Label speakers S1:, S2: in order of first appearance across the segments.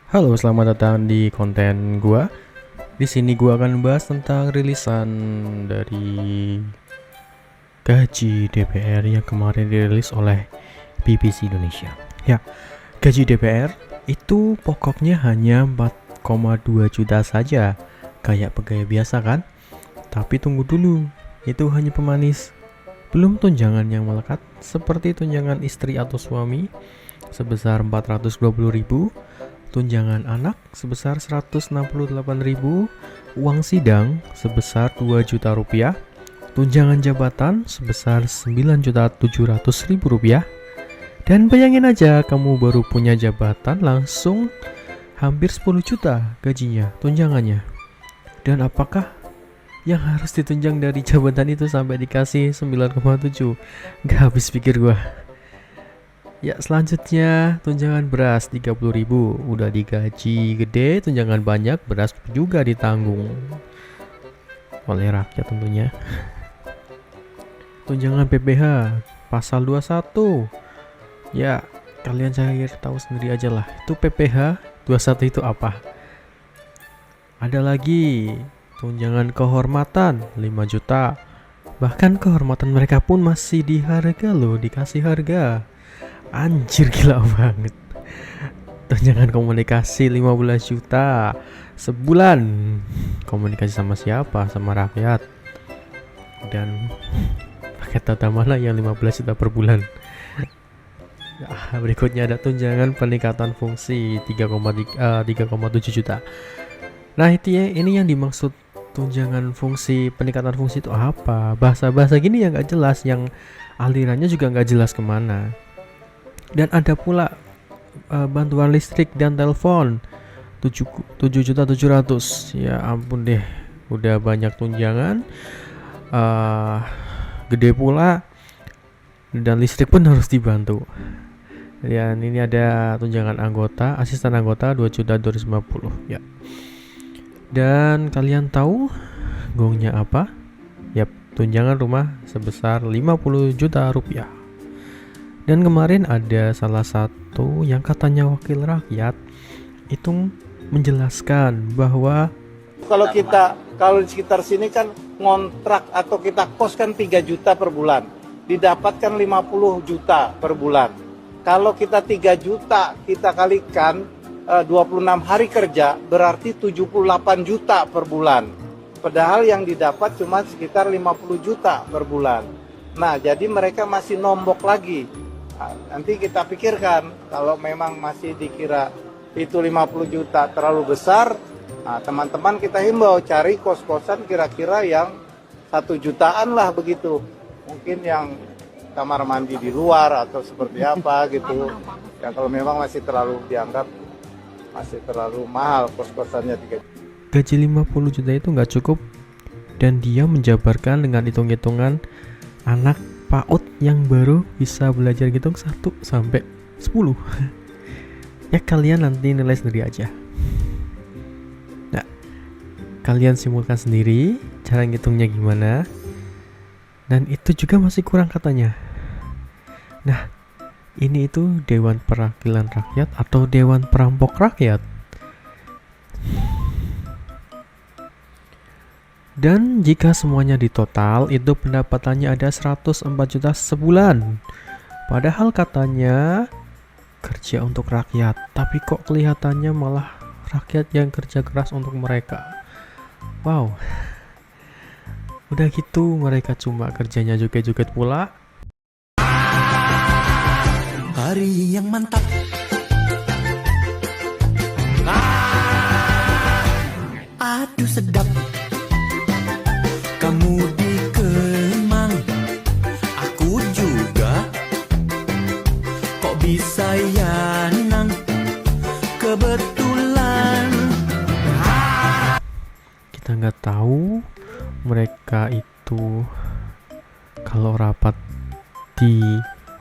S1: Halo, selamat datang di konten gua. Di sini gua akan membahas tentang rilisan dari gaji DPR yang kemarin dirilis oleh BBC Indonesia. Ya, gaji DPR itu pokoknya hanya 4,2 juta saja. Kayak pegawai biasa kan? Tapi tunggu dulu, itu hanya pemanis. Belum tunjangan yang melekat seperti tunjangan istri atau suami sebesar 420.000, tunjangan anak sebesar 168.000, uang sidang sebesar 2 juta rupiah, tunjangan jabatan sebesar 9.700.000 rupiah. Dan bayangin aja, kamu baru punya jabatan langsung hampir 10 juta gajinya, tunjangannya. Dan apakah yang harus ditunjang dari jabatan itu sampai dikasih 9,7? Gak habis pikir gua. Ya, selanjutnya tunjangan beras 30.000. Udah digaji gede, tunjangan banyak, beras juga ditanggung oleh rakyat tentunya. Tunjangan PPh pasal 21. Ya, kalian cari tahu sendiri aja lah. Itu PPh 21 itu apa? Ada lagi tunjangan kehormatan 5 juta. Bahkan kehormatan mereka pun masih diharga loh, dikasih harga. Anjir, gila banget. Tunjangan komunikasi 15 juta sebulan. Komunikasi sama siapa? Sama rakyat. Dan paket data mana yang 15 juta per bulan? Berikutnya ada tunjangan peningkatan fungsi 3,7 juta. Nah, itu ya, ini yang dimaksud tunjangan fungsi, peningkatan fungsi itu apa? Bahasa-bahasa gini yang gak jelas, yang alirannya juga gak jelas kemana. Dan ada pula bantuan listrik dan telepon 7.700.000. Ya ampun deh, udah banyak tunjangan, gede pula, dan listrik pun harus dibantu. Dan ini ada tunjangan anggota, asisten anggota 2.250.000 ya. Dan kalian tahu gongnya apa? Yap, tunjangan rumah sebesar 50 juta rupiah. Dan kemarin ada salah satu yang katanya wakil rakyat itu menjelaskan bahwa
S2: kalau di sekitar sini kan ngontrak atau kita kos kan 3 juta per bulan, didapatkan 50 juta per bulan. Kalau kita 3 juta kita kalikan 26 hari kerja berarti 78 juta per bulan. Padahal yang didapat cuma sekitar 50 juta per bulan. Nah, jadi mereka masih nombok lagi. Nah, nanti kita pikirkan kalau memang masih dikira itu 50 juta terlalu besar, nah, teman-teman kita himbau cari kos-kosan kira-kira yang 1 jutaan lah begitu. Mungkin yang kamar mandi di luar atau seperti apa gitu. Ya kalau memang masih terlalu dianggap masih terlalu mahal kos-kosannya 3 juta.
S1: Gaji 50 juta itu nggak cukup, dan dia menjabarkan dengan hitung-hitungan anak PAUD yang baru bisa belajar hitung 1 sampai 10. Ya, kalian nanti nilai sendiri aja. Nah, kalian simpulkan sendiri cara ngitungnya gimana. Dan itu juga masih kurang katanya. Nah, ini itu Dewan Perwakilan Rakyat atau Dewan Perampok Rakyat. Dan jika semuanya ditotal, itu pendapatannya ada 104 juta sebulan. Padahal katanya kerja untuk rakyat, tapi kok kelihatannya malah rakyat yang kerja keras untuk mereka. Wow. Udah gitu mereka cuma kerjanya joget-joget pula.
S3: Hari yang mantap. Aduh sedap. Kamu di Kemang, aku juga. Kok bisa ya nang? Kebetulan.
S1: Kita nggak tahu mereka itu kalau rapat di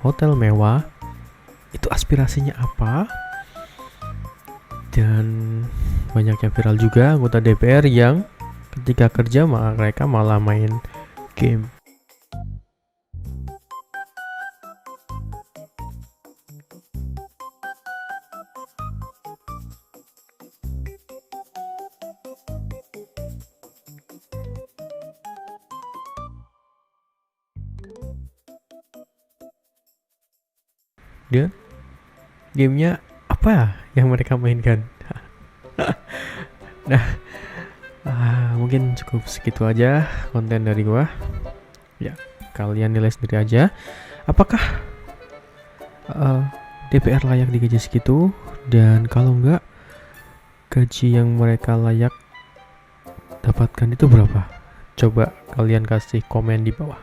S1: hotel mewah itu aspirasinya apa. Dan banyak yang viral juga anggota DPR yang ketika kerja mereka malah main game. Dan gamenya apa yang mereka mainkan. Nah, mungkin cukup segitu aja konten dari gua. Ya, kalian nilai sendiri aja. Apakah DPR layak digaji segitu? Dan kalau enggak, gaji yang mereka layak dapatkan itu berapa? Coba kalian kasih komen di bawah.